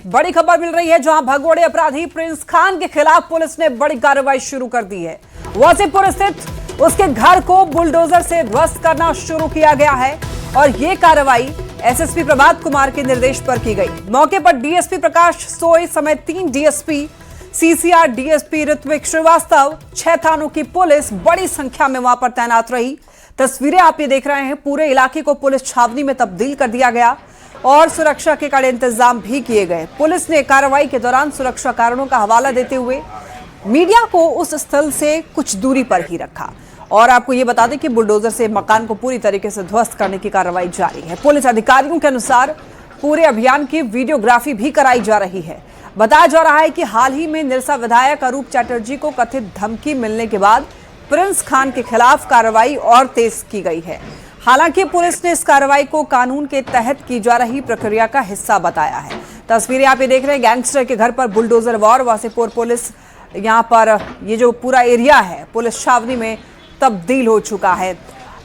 बड़ी खबर मिल रही है, जहां भगोड़े अपराधी प्रिंस खान के खिलाफ पुलिस ने बड़ी कार्रवाई शुरू कर दी है। वासीपुर स्थित उसके घर को बुलडोजर से ध्वस्त करना शुरू किया गया है और ये कार्रवाई एसएसपी प्रभात कुमार के निर्देश पर की गई। मौके पर डीएसपी प्रकाश सोई समेत 3 DSP, CCR DSP Ritwik Srivastava, 6 थानों की पुलिस बड़ी संख्या में वहां पर तैनात रही। तस्वीरें आप ये देख रहे हैं, पूरे इलाके को पुलिस छावनी में तब्दील कर दिया गया और सुरक्षा के कड़े इंतजाम भी किए गए। पुलिस ने कार्रवाई के दौरान सुरक्षा कारणों का हवाला देते हुए मीडिया को उस स्थल से कुछ दूरी पर ही रखा। और आपको ये बता दें कि बुलडोजर से मकान को पूरी तरीके से ध्वस्त करने की कार्रवाई जारी है। पुलिस अधिकारियों के अनुसार पूरे अभियान की वीडियोग्राफी भी कराई जा रही है। बताया जा रहा है कि हाल ही में निरसा विधायक अरूप चैटर्जी को कथित धमकी मिलने के बाद प्रिंस खान के खिलाफ कार्रवाई और तेज की गई है। हालांकि पुलिस ने इस कार्रवाई को कानून के तहत की जा रही प्रक्रिया का हिस्सा बताया है। तस्वीरें आप ये देख रहे हैं, गैंगस्टर के घर पर बुलडोजर वार। वासीपुर पुलिस यहां पर ये जो पूरा एरिया है पुलिस छावनी में तब्दील हो चुका है।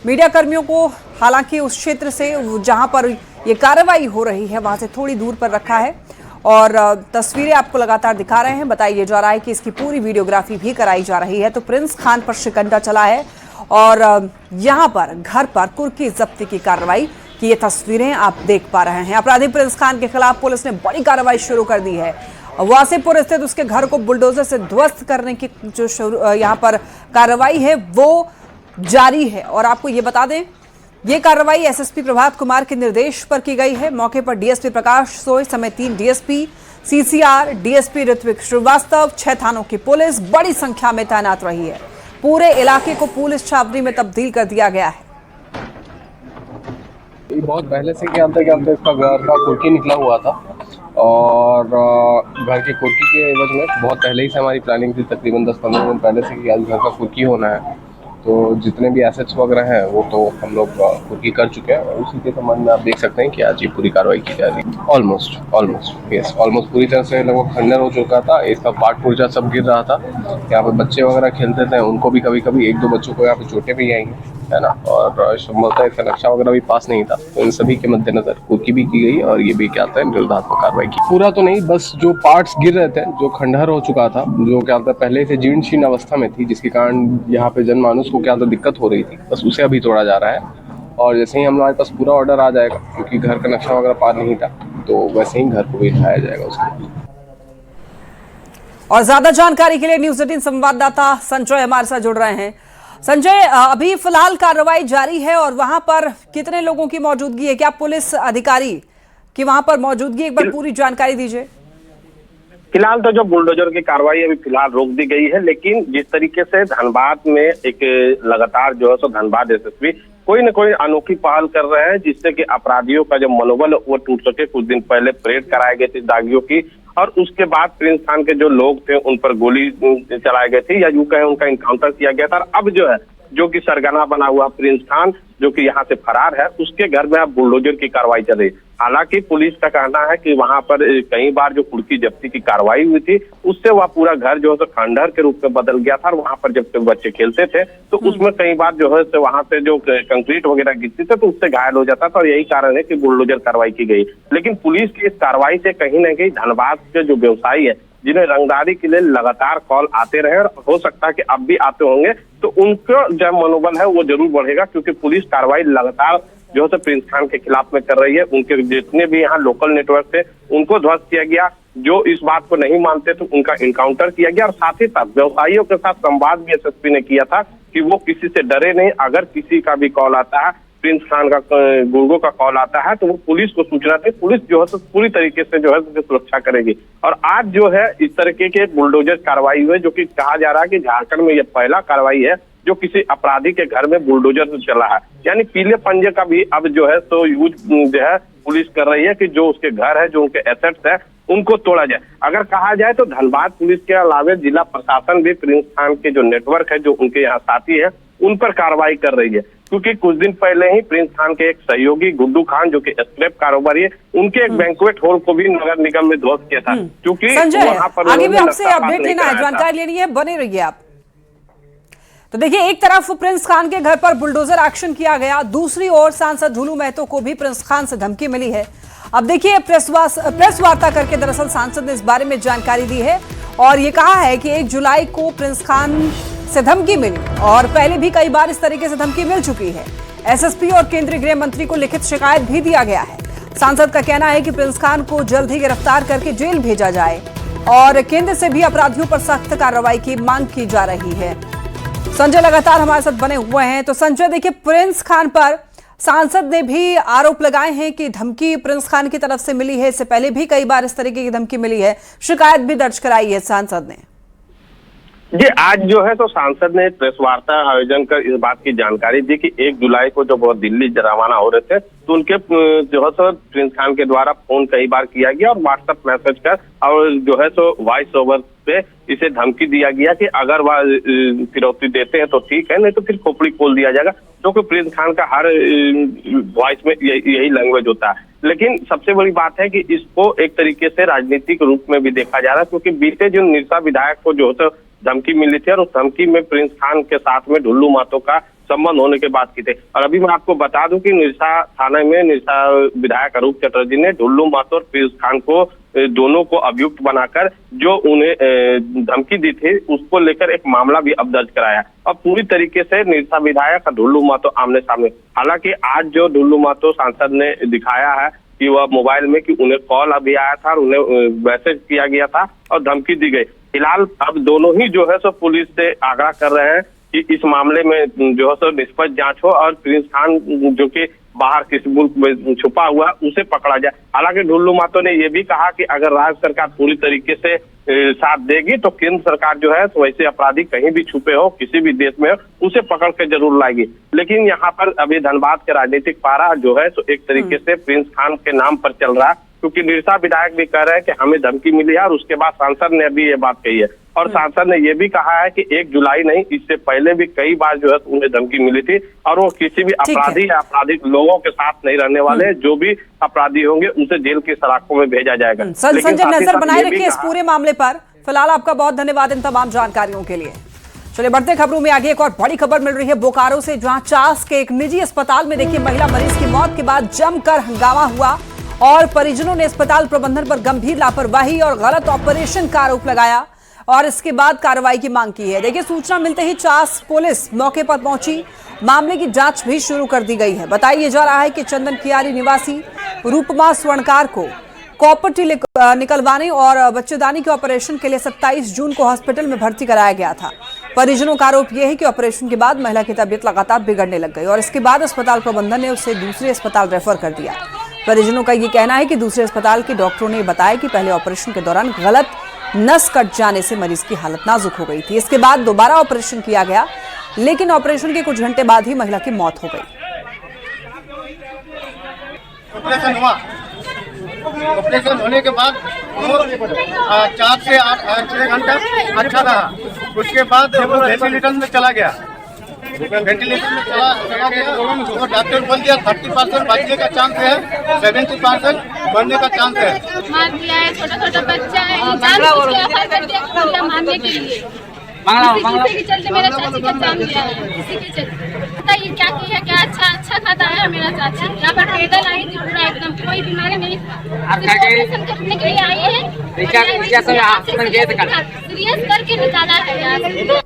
मीडिया कर्मियों को हालांकि उस क्षेत्र से जहां पर ये कार्रवाई हो रही है वहां से थोड़ी दूर पर रखा है और तस्वीरें आपको लगातार दिखा रहे हैं। बताया जा रहा है कि इसकी पूरी वीडियोग्राफी भी कराई जा रही है। तो प्रिंस खान पर शिकंजा चला है और यहां पर घर पर कुर्की जब्ती की कार्रवाई की ये तस्वीरें आप देख पा रहे हैं। अपराधी प्रिंस खान के खिलाफ पुलिस ने बड़ी कार्रवाई शुरू कर दी है। वासीपुर स्थित उसके घर को बुलडोजर से ध्वस्त करने की जो यहां पर कार्रवाई है वो जारी है। और आपको ये बता दें, ये कार्रवाई एसएसपी प्रभात कुमार के निर्देश पर की गई है। मौके पर डीएसपी प्रकाश सोई समेत 3 DSP, CCR DSP Ritwik Srivastava, 6 थानों की पुलिस बड़ी संख्या में तैनात रही है। पूरे इलाके को पुलिस छावनी में तब्दील कर दिया गया है। बहुत पहले से क्या था कि इसका घर का कुर्की निकला हुआ था और घर के कुर्की के एवज में बहुत पहले ही से हमारी प्लानिंग थी, तकरीबन 10-15 दिन पहले से कि आज घर का कुर्की होना है। तो जितने भी एसेट्स वगैरह हैं वो तो हम लोग कुर्की कर चुके हैं और उसी के संबंध में आप देख सकते हैं कि आज ये पूरी कार्रवाई की जा रही है। ऑलमोस्ट पूरी तरह से लगभग खंडर हो चुका था। इसका पार्ट पुर्जा सब गिर रहा था। यहाँ पे बच्चे वगैरह खेलते थे, उनको भी कभी कभी 1-2 बच्चों को यहाँ पे चोटें भी आई है ना, और संभवतः इसका नक्शा वगैरह भी पास नहीं था। तो इन सभी के मद्देनजर कुर्की भी की गई और ये भी क्या था निरोधात्मक कार्रवाई की। पूरा तो नहीं, बस जो पार्ट्स गिर रहे थे, जो खंडहर हो चुका था, जो क्या था पहले से जीर्ण शीर्ण अवस्था में थी, जिसके कारण यहाँ पे जनमानस को क्या था दिक्कत हो रही थी, बस उसे अभी तोड़ा जा रहा है। और जैसे ही हमारे पास पूरा ऑर्डर आ जाएगा, क्योंकि घर का नक्शा वगैरह पार नहीं था, तो वैसे ही घर को भी उठाया जाएगा उसके। और ज्यादा जानकारी के लिए न्यूज़ 18 संवाददाता संजय हमारे साथ जुड़ रहे हैं। संजय, अभी फिलहाल कार्रवाई जारी है और वहां पर कितने लोगों की मौजूदगी है? क्या पुलिस अधिकारी की वहां पर मौजूदगी, एक बार पूरी जानकारी दीजिए। फिलहाल तो जो बुलडोजर की कार्रवाई अभी फिलहाल रोक दी गई है, लेकिन जिस तरीके से धनबाद में एक लगातार जो है सो धनबाद एसएसपी कोई न कोई अनोखी पहल कर रहे हैं, जिससे कि अपराधियों का जो मनोबल वो टूट सके। कुछ दिन पहले परेड कराई गई थी दागियों की और उसके बाद प्रिंस खान के जो लोग थे उन पर गोली चलाई गई थी, या यूं कहें उनका इनकाउंटर किया गया था। और अब जो है जो कि सरगना बना हुआ प्रिंस खान जो कि यहाँ से फरार है, उसके घर में अब बुलडोजर की कार्रवाई चल रही। हालांकि पुलिस का कहना है कि वहां पर कई बार जो कुर्की जब्ती की कार्रवाई हुई थी उससे वह पूरा घर जो है तो खंडहर के रूप में बदल गया था और वहां पर जब बच्चे खेलते थे तो उसमें कई बार जो है वहां से जो कंक्रीट वगैरह गिरती थे तो उससे घायल हो जाता था और यही कारण है कि बुलडोजर कार्रवाई की गई। लेकिन पुलिस की इस कार्रवाई से कहीं न कहीं धनबाद के जो व्यवसायी है, जिन्हें रंगदारी के लिए लगातार कॉल आते रहे और हो सकता है कि अब भी आते होंगे, तो उनका जो मनोबल है वो जरूर बढ़ेगा, क्योंकि पुलिस कार्रवाई लगातार जो है प्रिंस खान के खिलाफ में कर रही है। उनके जितने भी यहाँ लोकल नेटवर्क थे उनको ध्वस्त किया गया, जो इस बात को नहीं मानते थे उनका इनकाउंटर किया गया और साथ ही साथ व्यवसायियों के साथ संवाद भी एसएसपी ने किया था कि वो किसी से डरे नहीं। अगर किसी का भी कॉल आता है, प्रिंस खान का गुर्गो का कॉल आता है, तो वो पुलिस को सूचना दे, पुलिस जो है तो पूरी तरीके से जो है सुरक्षा करेगी। और आज जो है इस तरीके के बुलडोजर कार्रवाई हुई, जो कि कहा जा रहा है कि झारखंड में यह पहला कार्रवाई है जो किसी अपराधी के घर में बुलडोजर चला है। यानी पीले पंजे का भी अब जो है तो यूज जो है पुलिस कर रही है कि जो उसके घर है, जो उनके एसेट्स है, उनको तोड़ा जाए। अगर कहा जाए तो धनबाद पुलिस के अलावा जिला प्रशासन भी प्रिंस खान के जो नेटवर्क है, जो उनके यहाँ साथी है, उन पर कार्रवाई कर रही है। क्योंकि कुछ दिन पहले ही प्रिंस खान के एक सहयोगी गुड्डू खान जो कि स्क्रैप कारोबारी है, उनके एक बैंक्वेट हॉल को भी नगर निगम में ध्वस्त किया था। क्योंकि वहां पर आगे भी आपसे अपडेट लेना है, जानकारी लेनी है, बने रहिए आप। तो देखिए, एक तरफ प्रिंस खान के घर पर बुलडोजर एक्शन किया गया, दूसरी ओर सांसद झूलू महतो को भी प्रिंस खान से धमकी मिली है। अब देखिए प्रेस वार्ता करके दरअसल सांसद ने इस बारे में जानकारी दी है और ये कहा है कि 1 जुलाई को प्रिंस खान से धमकी मिली और पहले भी कई बार इस तरीके से धमकी मिल चुकी है। एसएसपी और केंद्रीय गृह मंत्री को लिखित शिकायत भी दिया गया है। सांसद का कहना है कि प्रिंस खान को जल्द ही गिरफ्तार करके जेल भेजा जाए और केंद्र से भी अपराधियों पर सख्त कार्रवाई की मांग की जा रही है। संजय लगातार हमारे साथ बने हुए हैं। तो संजय, देखिए प्रिंस खान पर सांसद ने भी आरोप लगाए हैं कि धमकी प्रिंस खान की तरफ से मिली है। इससे पहले भी कई बार इस तरीके की धमकी मिली है, शिकायत भी दर्ज कराई है सांसद ने। जी, आज जो है तो सांसद ने प्रेस वार्ता आयोजन कर इस बात की जानकारी दी कि 1 जुलाई को जब वो दिल्ली रवाना हो रहे थे तो उनके जो है सो प्रिंस खान के द्वारा फोन कई बार किया गया और व्हाट्सएप मैसेज कर और जो है सो वॉइस ओवर पे इसे धमकी दिया गया कि अगर वह फिरौती देते हैं तो ठीक है, नहीं तो फिर खोपड़ी खोल दिया जाएगा, क्योंकि प्रिंस खान का हर वॉइस में यही लैंग्वेज होता है। लेकिन सबसे बड़ी बात है कि इसको एक तरीके से राजनीतिक रूप में भी देखा जा रहा है, क्योंकि बीते जो निरसा विधायक को जो है धमकी मिली थी और उस धमकी में प्रिंस खान के साथ में ढुल्लू महतो का संबंध होने के बात की थी। और अभी मैं आपको बता दूं कि निरसा थाने में निरसा विधायक अरूप चटर्जी ने ढुल्लू महतो और प्रिंस खान को दोनों को अभियुक्त बनाकर जो उन्हें धमकी दी थी उसको लेकर एक मामला भी अब दर्ज कराया और पूरी तरीके से निरसा विधायक और ढुल्लू महतो आमने सामने। हालांकि आज जो ढुल्लू महतो सांसद ने दिखाया है कि वह मोबाइल में कि उन्हें कॉल अभी आया था और उन्हें मैसेज किया गया था और धमकी दी गई। फिलहाल अब दोनों ही जो है सो पुलिस से आग्रह कर रहे हैं कि इस मामले में जो है सो निष्पक्ष जांच हो और प्रिंस खान जो कि बाहर किसी मुल्क में छुपा हुआ उसे पकड़ा जाए। हालांकि ढुल्लू महतो ने यह भी कहा कि अगर राज्य सरकार पूरी तरीके से साथ देगी तो केंद्र सरकार जो है तो वैसे अपराधी कहीं भी छुपे हो किसी भी देश में हो उसे पकड़ के जरूर लाएगी। लेकिन यहाँ पर अभी धनबाद के राजनीतिक पारा जो है तो एक तरीके से प्रिंस खान के नाम पर चल रहा है, क्योंकि निरसा विधायक भी कह रहे हैं कि हमें धमकी मिली है और उसके बाद सांसद ने भी ये बात कही है और सांसद ने ये भी कहा है कि 1 जुलाई नहीं, इससे पहले भी कई बार जो है उन्हें धमकी मिली थी और वो किसी भी अपराधी या आपराधिक लोगों के साथ नहीं रहने वाले, जो भी अपराधी होंगे उनसे जेल की सलाखों में भेजा जाएगा। संजय, नजर बनाए रखिए इस पूरे मामले पर। फिलहाल आपका बहुत धन्यवाद इन तमाम जानकारियों के लिए। चलिए बढ़ते खबरों में आगे। एक और बड़ी खबर मिल रही है बोकारो से, जहां चास के एक निजी अस्पताल में देखिए महिला मरीज की मौत के बाद जमकर हंगामा हुआ और परिजनों ने अस्पताल प्रबंधन पर गंभीर लापरवाही और गलत ऑपरेशन का आरोप लगाया और इसके बाद कार्रवाई की मांग की है। देखिए सूचना मिलते ही चास पुलिस मौके पर पहुंची, मामले की जांच भी शुरू कर दी गई है। बताया जा रहा है कि चंदन कियारी निवासी रूपमा स्वर्णकार को कॉपर्टी निकलवाने और बच्चेदानी के ऑपरेशन के लिए 27 जून को हॉस्पिटल में भर्ती कराया गया था। परिजनों का आरोप यह है कि ऑपरेशन के बाद महिला की तबीयत लगातार बिगड़ने लग गई और इसके बाद अस्पताल प्रबंधन ने उसे दूसरे अस्पताल रेफर कर दिया। परिजनों का ये कहना है कि दूसरे अस्पताल के डॉक्टरों ने बताया कि पहले ऑपरेशन के दौरान गलत नस कट जाने से मरीज की हालत नाजुक हो गई थी। इसके बाद दोबारा ऑपरेशन किया गया, लेकिन ऑपरेशन के कुछ घंटे बाद ही महिला की मौत हो गई। ऑपरेशन होने के बाद 4 से 6 घंटा अच्छा रहा, उसके बाद वो वेंटिलेटर में चला गया। वेंटिलेटर में चला गया तो डॉक्टर बोल दिया 30% बचने का चांस है, 70% मरने का चांस है। मार दिया है, छोटा बच्चा है, मारने के लिए इसी के चलते मेरा चाची का जान दिया है। इसी के चलते बताइए क्या किया, क्या अच्छा खाता है मेरा चाची। यहाँ पर पैदल आई थी, पूरा एकदम कोई बीमारी नहीं था, ऑपरेशन करने के लिए आई है, सीरियस करके निकाला है यहाँ से।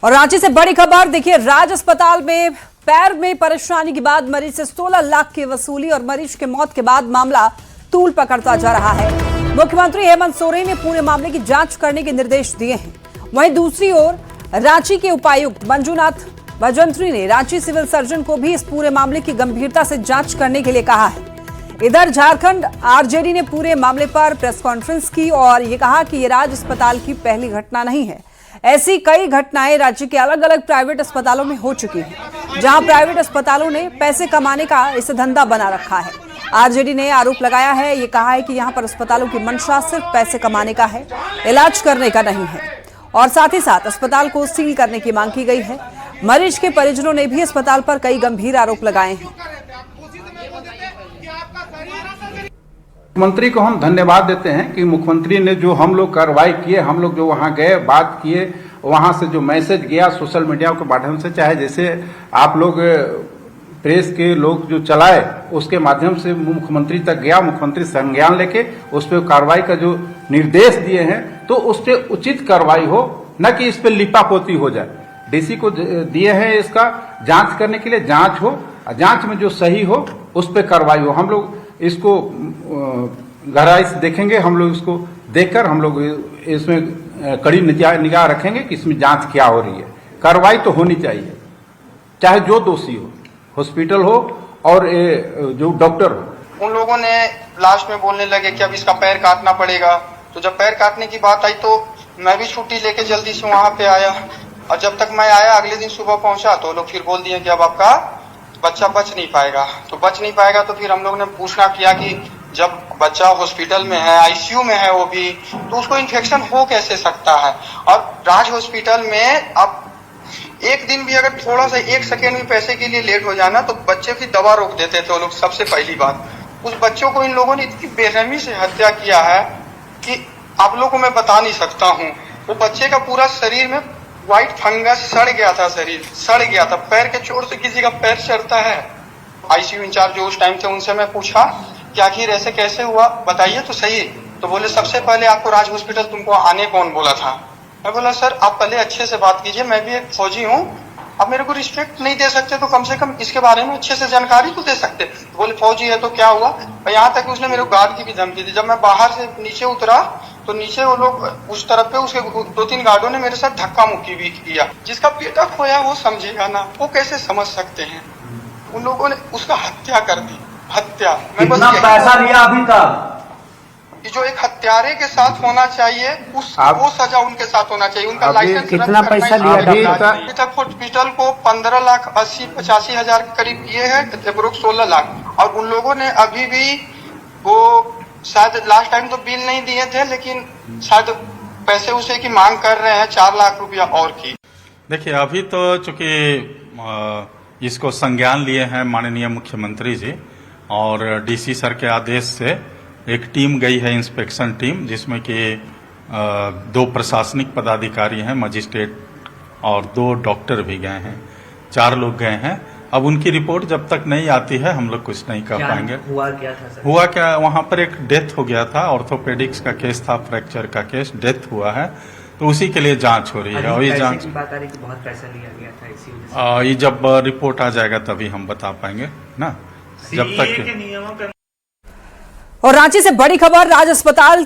और रांची से बड़ी खबर देखिए, राज अस्पताल में पैर में परेशानी के बाद मरीज से 16 लाख की वसूली और मरीज के मौत के बाद मामला तूल पकड़ता जा रहा है। मुख्यमंत्री हेमंत सोरेन ने पूरे मामले की जांच करने के निर्देश दिए हैं। वहीं दूसरी ओर रांची के उपायुक्त मंजूनाथ भजंत्री ने रांची सिविल सर्जन को भी इस पूरे मामले की गंभीरता से जांच करने के लिए कहा है। इधर झारखंड आरजेडी ने पूरे मामले पर प्रेस कॉन्फ्रेंस की और ये कहा कि ये राज अस्पताल की पहली घटना नहीं है, ऐसी कई घटनाएं राज्य के अलग अलग प्राइवेट अस्पतालों में हो चुकी हैं, जहां प्राइवेट अस्पतालों ने पैसे कमाने का इस धंधा बना रखा है। आरजेडी ने आरोप लगाया है, ये कहा है कि यहां पर अस्पतालों की मंशा सिर्फ पैसे कमाने का है, इलाज करने का नहीं है और साथ ही साथ अस्पताल को सील करने की मांग की गई है। मरीज के परिजनों ने भी अस्पताल पर कई गंभीर आरोप लगाए हैं। मुख्यमंत्री को हम धन्यवाद देते हैं कि मुख्यमंत्री ने जो हम लोग कार्रवाई किए, हम लोग जो वहां गए बात किए, वहां से जो मैसेज गया सोशल मीडिया के माध्यम से, चाहे जैसे आप लोग प्रेस के लोग जो चलाए उसके माध्यम से मुख्यमंत्री तक गया, मुख्यमंत्री संज्ञान लेके उस पर कार्रवाई का जो निर्देश दिए हैं तो उस पर उचित कार्रवाई हो, न कि इस पर लिपापोती हो जाए। डीसी को दिए हैं इसका जांच करने के लिए, जांच हो, जांच में जो सही हो उस पर कार्रवाई हो। हम लोग इसको गहराई से देखेंगे, हम लोग इसको देखकर हम लोग इसमें कड़ी निगाह रखेंगे कि इसमें जांच क्या हो रही है। कार्रवाई तो होनी चाहिए, चाहे जो दोषी हो, हॉस्पिटल हो और जो डॉक्टर हो। उन लोगों ने लास्ट में बोलने लगे कि अब इसका पैर काटना पड़ेगा। तो जब पैर काटने की बात आई तो मैं भी छुट्टी लेके जल्दी से वहां पे आया, और जब तक मैं आया अगले दिन सुबह पहुंचा तो लोग फिर बोल दिए कि अब आपका बच्चा बच नहीं पाएगा। तो बच नहीं पाएगा तो फिर हम लोग ने पूछना किया कि जब बच्चा हॉस्पिटल में है, आईसीयू में है वो भी, तो उसको इन्फेक्शन हो कैसे सकता है। और राज हॉस्पिटल में अब एक दिन भी अगर थोड़ा सा 1 सेकेंड भी पैसे के लिए लेट हो जाना तो बच्चे की दवा रोक देते थे वो लोग। सबसे पहली बात, उस बच्चों को इन लोगों ने इतनी बेरहमी से हत्या किया है कि आप लोगों को मैं बता नहीं सकता हूँ। वो बच्चे का पूरा शरीर में व्हाइट फंगस सड़ गया था, शरीर सड़ गया था, पैर के चोट से किसी का पैर सड़ता है। आईसीयू इंचार्ज जो उस टाइम थे उनसे मैं पूछा कि आखिर ऐसे कैसे हुआ, बताइए तो सही। तो बोले सबसे पहले आपको राज हॉस्पिटल तुमको आने कौन बोला था। मैं बोला सर आप पहले अच्छे से बात कीजिए, मैं भी एक फौजी हूँ, आप मेरे को रिस्पेक्ट नहीं दे सकते तो कम से कम इसके बारे में अच्छे से जानकारी तो दे सकते। तो बोले फौजी है तो क्या हुआ। और यहाँ तक उसने मेरे गार्ड की भी धमकी दी। जब मैं बाहर से नीचे उतरा तो नीचे वो लोग उस तरफ पे उसके 2-3 गार्डों ने मेरे साथ धक्का मुक्की भी किया। जिसका बेटा खोया वो समझेगा ना, वो कैसे समझ सकते हैं। उन लोगों ने उसका हत्या कर दी, हत्या। कितना पैसा लिया अभी तक? जो एक हत्यारे के साथ होना चाहिए वो सजा उनके साथ होना चाहिए। उनका लाइसेंस कितना पैसा लिया अभी तक हॉस्पिटल को 15,80,85,000 के करीब किए हैं, अप्रोक्स 16 लाख। और उन लोगों ने अभी भी वो शायद लास्ट टाइम तो बिल नहीं दिए थे, लेकिन शायद पैसे उसे की मांग कर रहे हैं 4 लाख रुपया और की। देखिए अभी तो चूंकि इसको संज्ञान लिए हैं माननीय मुख्यमंत्री जी, और डीसी सर के आदेश से एक टीम गई है, इंस्पेक्शन टीम, जिसमें कि 2 प्रशासनिक पदाधिकारी हैं, मजिस्ट्रेट और 2 डॉक्टर भी गए हैं, 4 लोग गए हैं। अब उनकी रिपोर्ट जब तक नहीं आती है हम लोग कुछ नहीं कर पाएंगे। हुआ क्या था सर? हुआ क्या, वहां पर एक डेथ हो गया था, ऑर्थोपेडिक्स का केस था, फ्रैक्चर का केस, डेथ हुआ है, तो उसी के लिए जांच हो रही है। और ये जांच बात आ रही कि बहुत पैसा लिया गया था इसी ये जब रिपोर्ट आ जाएगा तभी हम बता पाएंगे ना, जब तक। और रांची से बड़ी खबर, राज अस्पताल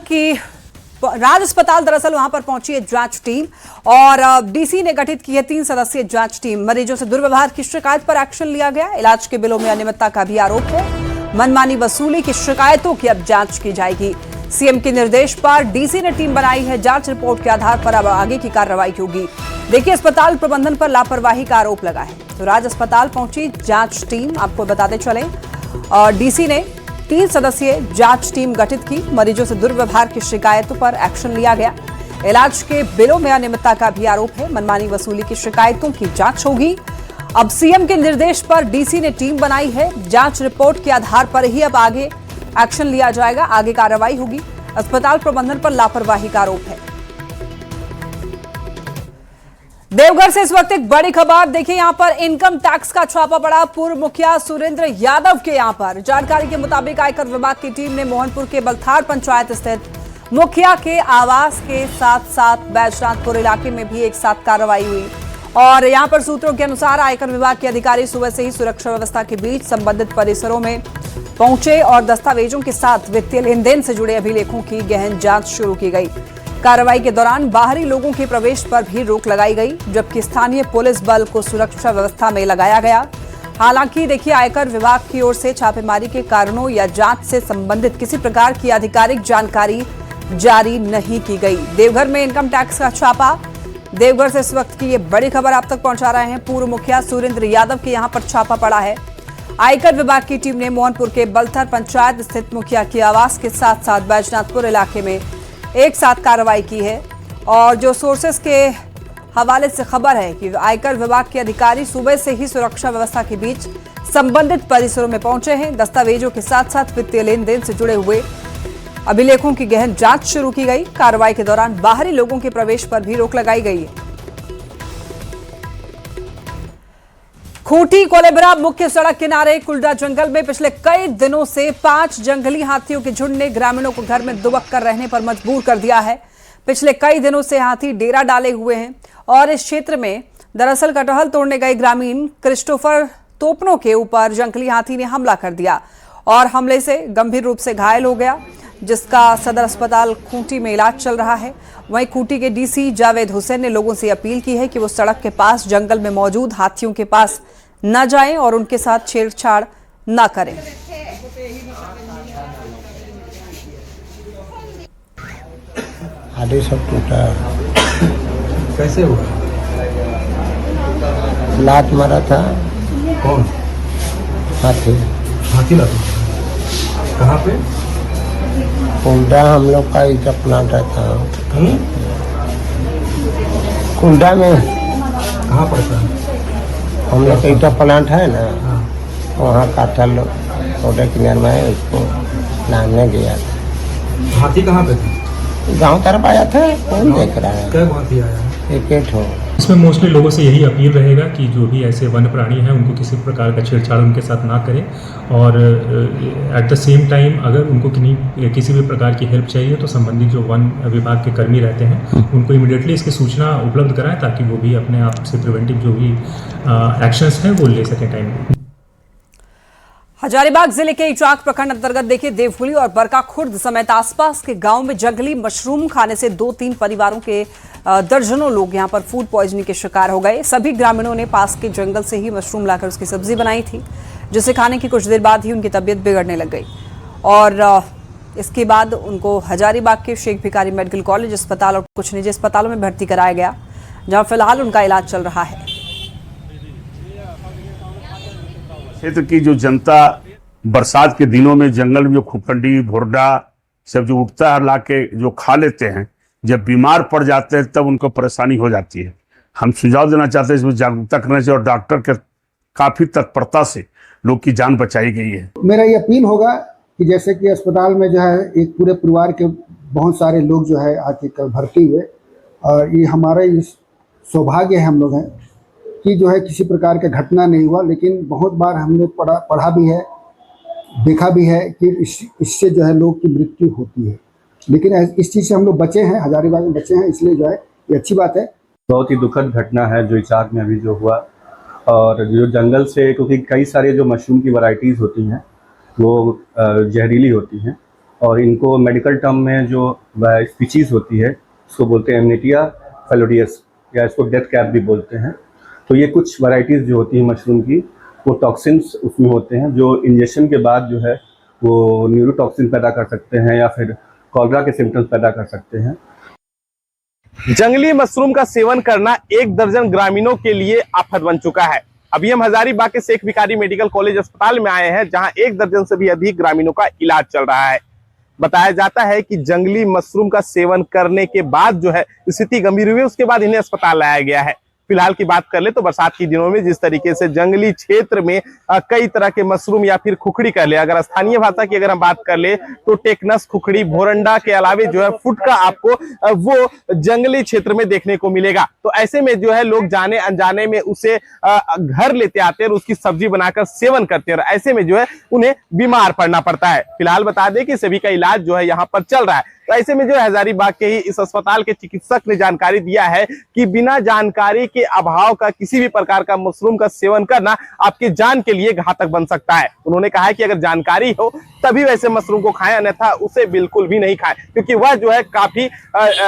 दरअसल वहां पर पहुंची है जांच टीम, और डीसी ने गठित की है 3 सदस्यीय जांच टीम। मरीजों से दुर्व्यवहार की शिकायत पर एक्शन लिया गया। इलाज के बिलों में अनियमितता का भी आरोप है। मनमानी वसूली की शिकायतों की अब जांच की जाएगी। सीएम के निर्देश पर डीसी ने टीम बनाई है। जांच रिपोर्ट के आधार पर अब आगे की कार्रवाई होगी। देखिए, अस्पताल प्रबंधन पर लापरवाही का आरोप लगा है, तो राज अस्पताल पहुंची जांच टीम। आपको बताते चले, डीसी ने 3 सदस्यीय जांच टीम गठित की। मरीजों से दुर्व्यवहार की शिकायतों पर एक्शन लिया गया। इलाज के बिलों में अनियमितता का भी आरोप है। मनमानी वसूली की शिकायतों की जांच होगी। अब सीएम के निर्देश पर डीसी ने टीम बनाई है। जांच रिपोर्ट के आधार पर ही अब आगे एक्शन लिया जाएगा, आगे कार्रवाई होगी। अस्पताल प्रबंधन पर लापरवाही का आरोप है। देवघर से इस वक्त एक बड़ी खबर, देखिए यहां पर इनकम टैक्स का छापा पड़ा पूर्व मुखिया सुरेंद्र यादव के। यहां पर जानकारी के मुताबिक आयकर विभाग की टीम ने मोहनपुर के बलथार पंचायत स्थित मुखिया के आवास के साथ साथ बैजनाथपुर इलाके में भी एक साथ कार्रवाई हुई। और यहां पर सूत्रों के अनुसार आयकर विभाग के अधिकारी सुबह से ही सुरक्षा व्यवस्था के बीच संबंधित परिसरों में पहुंचे और दस्तावेजों के साथ वित्तीय लेन देन से जुड़े अभिलेखों की गहन जांच शुरू की गई। कार्रवाई के दौरान बाहरी लोगों के प्रवेश पर भी रोक लगाई गई, जबकि स्थानीय पुलिस बल को सुरक्षा व्यवस्था में लगाया गया। हालांकि देखिए, आयकर विभाग की ओर से छापेमारी के कारणों या जांच से संबंधित किसी प्रकार की आधिकारिक जानकारी जारी नहीं की गई। देवघर में इनकम टैक्स का छापा। देवघर से इस वक्त की ये बड़ी खबर आप तक पहुंचा रहे हैं। पूर्व मुखिया सुरेंद्र यादव के यहां पर छापा पड़ा है। आयकर विभाग की टीम ने मोहनपुर के बलथर पंचायत स्थित मुखिया के आवास के साथ साथ बैजनाथपुर इलाके में एक साथ कार्रवाई की है। और जो सोर्सेस के हवाले से खबर है कि आयकर विभाग के अधिकारी सुबह से ही सुरक्षा व्यवस्था के बीच संबंधित परिसरों में पहुंचे हैं। दस्तावेजों के साथ साथ वित्तीय लेन देन से जुड़े हुए अभिलेखों की गहन जांच शुरू की गई। कार्रवाई के दौरान बाहरी लोगों के प्रवेश पर भी रोक लगाई गई है। खूंटी कोलेबरा मुख्य सड़क किनारे कुल्डा जंगल में पिछले कई दिनों से 5 जंगली हाथियों के झुंड ने ग्रामीणों को घर में दुबक कर रहने पर मजबूर कर दिया है। पिछले कई दिनों से हाथी डेरा डाले हुए हैं और इस क्षेत्र में दरअसल कटहल तोड़ने गए ग्रामीण क्रिस्टोफर तोपनों के ऊपर जंगली हाथी ने हमला कर दिया और हमले से गंभीर रूप से घायल हो गया, जिसका सदर अस्पताल खूंटी में इलाज चल रहा है। वहीं खूंटी के डीसी जावेद हुसैन ने लोगों से अपील की है कि वो सड़क के पास जंगल में मौजूद हाथियों के पास न जाएं और उनके साथ छेड़छाड़ न करें। आधे सब टूटा। कैसे हुआ? लात मारा था। कौन? हाथी। हाथी लात? कहाँ पे? कुंडा हम लोग का इधर प्लांट था। कुंडा में। कहाँ पड़ता है? हम लोग का इधर प्लांट है ना, वहाँ काटा लोग पौधे किनारे में उसको लाने गया था। हाथी कहाँ पे थे? गांव तरफ आया था। कौन देख रहा है? क्या हाथी आया? एक हो। इसमें मोस्टली लोगों से यही अपील रहेगा कि जो भी ऐसे वन्य प्राणी हैं उनको किसी प्रकार का छेड़छाड़ उनके साथ ना करें और एट द सेम टाइम अगर उनको किसी भी प्रकार की हेल्प चाहिए तो संबंधित जो वन विभाग के कर्मी रहते हैं उनको इमीडिएटली इसकी सूचना उपलब्ध कराएं ताकि वो भी अपने आप से प्रिवेंटिव जो भी एक्शंस हैं वो ले सकें टाइम में। हजारीबाग जिले के इचाक प्रखंड अंतर्गत देखिए देवहुली और बरका खुर्द समेत आसपास के गांव में जंगली मशरूम खाने से 2-3 परिवारों के दर्जनों लोग यहां पर फूड पॉइजनिंग के शिकार हो गए। सभी ग्रामीणों ने पास के जंगल से ही मशरूम लाकर उसकी सब्जी बनाई थी, जिसे खाने की कुछ देर बाद ही उनकी तबीयत बिगड़ने लग गई और इसके बाद उनको हजारीबाग के शेख भिखारी मेडिकल कॉलेज अस्पताल और कुछ निजी अस्पतालों में भर्ती कराया गया, जहां फिलहाल उनका इलाज चल रहा है। क्षेत्र की जो जनता बरसात के दिनों में जंगल में जो खुफंडी भुरडा सब जो उठता है ला के जो खा लेते हैं, जब बीमार पड़ जाते हैं तब उनको परेशानी हो जाती है। हम सुझाव देना चाहते हैं इसमें जागरूकता करना चाहिए और डॉक्टर के काफी तत्परता से लोग की जान बचाई गई है। मेरा ये अपील होगा कि जैसे कि अस्पताल में जो है एक पूरे परिवार के बहुत सारे लोग जो है आके कल भर्ती हुए और ये हमारा ये सौभाग्य है हम लोग हैं कि जो है किसी प्रकार का घटना नहीं हुआ, लेकिन बहुत बार हमने पढ़ा भी है, देखा भी है कि इससे जो है लोग की मृत्यु होती है, लेकिन इस चीज़ से हम लोग बचे हैं, हजारीबाग में बचे हैं, इसलिए जो है ये अच्छी बात है। बहुत ही दुखद घटना है जो इचाक में अभी जो हुआ और जो जंगल से, क्योंकि कई सारे जो मशरूम की वैरायटीज़ होती हैं वो जहरीली होती हैं और इनको मेडिकल टर्म में जो स्पीशीज़ होती है उसको बोलते हैं एमनेटिया फेलोडियस या इसको डेथ कैप भी बोलते हैं। तो ये कुछ वैरायटीज़ जो होती हैं मशरूम की वो टॉक्सिन्स उसमें होते हैं जो इंजेक्शन के बाद जो है वो न्यूरोटॉक्सिन पैदा कर सकते हैं या फिर कॉलरा के सिम्टम्स पैदा कर सकते हैं। जंगली मशरूम का सेवन करना 1 दर्जन ग्रामीणों के लिए आफत बन चुका है। अभी हम हजारीबाग के शेख भिखारी मेडिकल कॉलेज अस्पताल में आए हैं, जहां 1 दर्जन से भी अधिक ग्रामीणों का इलाज चल रहा है। बताया जाता है कि जंगली मशरूम का सेवन करने के बाद जो है स्थिति गंभीर हुई, उसके बाद इन्हें अस्पताल लाया गया है। फिलहाल की बात कर ले तो बरसात के दिनों में जिस तरीके से जंगली क्षेत्र में कई तरह के मशरूम या फिर खुखड़ी कर ले, अगर स्थानीय भाषा की अगर हम बात कर ले तो टेकनस, खुखड़ी, भोरंडा के अलावे जो है फुटका आपको वो जंगली क्षेत्र में देखने को मिलेगा। तो ऐसे में जो है लोग जाने अनजाने में उसे घर लेते आते हैं और उसकी सब्जी बनाकर सेवन करते हैं और ऐसे में जो है उन्हें बीमार पड़ना पड़ता है। फिलहाल बता दें कि सभी का इलाज जो है यहाँ पर चल रहा है। तो ऐसे में जो है हजारीबाग के ही इस अस्पताल के चिकित्सक ने जानकारी दिया है कि बिना जानकारी के अभाव का किसी भी प्रकार का मशरूम का सेवन करना आपकी जान के लिए घातक बन सकता है। उन्होंने कहा है कि अगर जानकारी हो तभी वैसे मशरूम को खाएं, अन्यथा उसे बिल्कुल भी नहीं खाएं, क्योंकि वह जो है काफी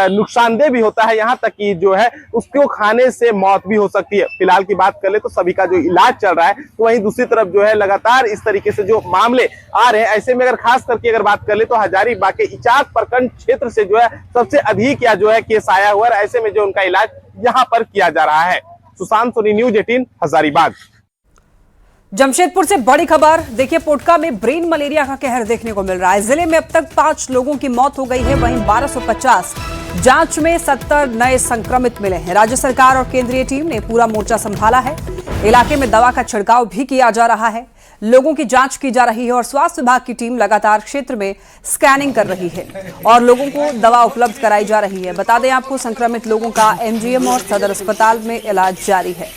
नुकसानदेह भी होता है, यहाँ तक कि जो है उसको खाने से मौत भी हो सकती है। फिलहाल की बात कर ले तो सभी का जो इलाज चल रहा है, तो वहीं दूसरी तरफ जो है लगातार इस तरीके से जो मामले आ रहे हैं, ऐसे में अगर खास करके अगर बात कर ले तो हजारीबाग के इचाक प्रखंड क्षेत्र से जो है सबसे अधिक या जो है केस आया हुआ है, ऐसे में जो उनका इलाज यहाँ पर किया जा रहा है। सुशांत सोनी, न्यूज 18 हजारीबाग। जमशेदपुर से बड़ी खबर देखिए, पोटका में ब्रेन मलेरिया का कहर देखने को मिल रहा है। जिले में अब तक 5 लोगों की मौत हो गई है, वहीं 1250 जांच में 70 नए संक्रमित मिले हैं। राज्य सरकार और केंद्रीय टीम ने पूरा मोर्चा संभाला है। इलाके में दवा का छिड़काव भी किया जा रहा है, लोगों की जांच की जा रही है और स्वास्थ्य विभाग की टीम लगातार क्षेत्र में स्कैनिंग कर रही है और लोगों को दवा उपलब्ध कराई जा रही है। बता दें आपको, संक्रमित लोगों का एमजीएम और सदर अस्पताल में इलाज जारी है।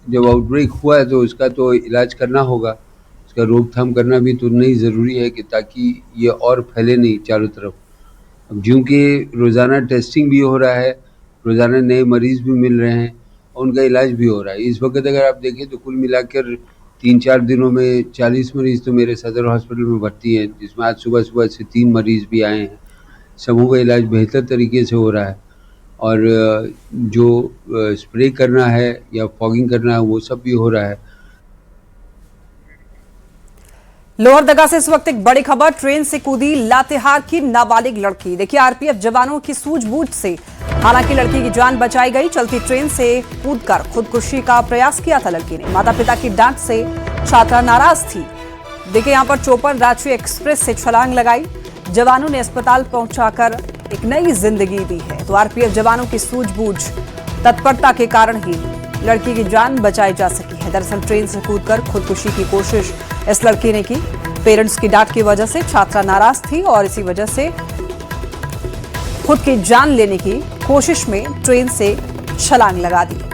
जब आउटब्रेक हुआ है तो उसका तो इलाज करना होगा, उसका रोकथाम करना भी तो नहीं ज़रूरी है कि ताकि ये और फैले नहीं चारों तरफ। अब क्योंकि रोज़ाना टेस्टिंग भी हो रहा है, रोज़ाना नए मरीज़ भी मिल रहे हैं और उनका इलाज भी हो रहा है। इस वक्त अगर आप देखें तो कुल मिलाकर 3-4 दिनों में 40 मरीज़ तो मेरे सदर हॉस्पिटल में भर्ती हैं, जिसमें आज सुबह से 3 मरीज़ भी आए हैं। समूह का इलाज बेहतर तरीके से हो रहा है और जो स्प्रे करना है या फॉगिंग करना है वो सब भी हो रहा है। लोहरदगा से इस वक्त एक बड़ी खबर, ट्रेन से कूदी लातेहार की नाबालिग लड़की। देखिए आरपीएफ जवानों की सूझबूझ से हालांकि लड़की की जान बचाई गई। चलती ट्रेन से कूदकर खुदकुशी का प्रयास किया था लड़की ने। माता पिता की डांट से छात्रा नाराज थी। देखिए यहाँ पर चोपन रांची एक्सप्रेस से छलांग लगाई। जवानों ने अस्पताल पहुंचाकर एक नई जिंदगी दी है। तो आरपीएफ जवानों की सूझबूझ तत्परता के कारण ही लड़की की जान बचाई जा सकी है। दरअसल ट्रेन से कूदकर खुदकुशी की कोशिश इस लड़की ने की। पेरेंट्स की डांट की वजह से छात्रा नाराज थी और इसी वजह से खुद की जान लेने की कोशिश में ट्रेन से छलांग लगा दी।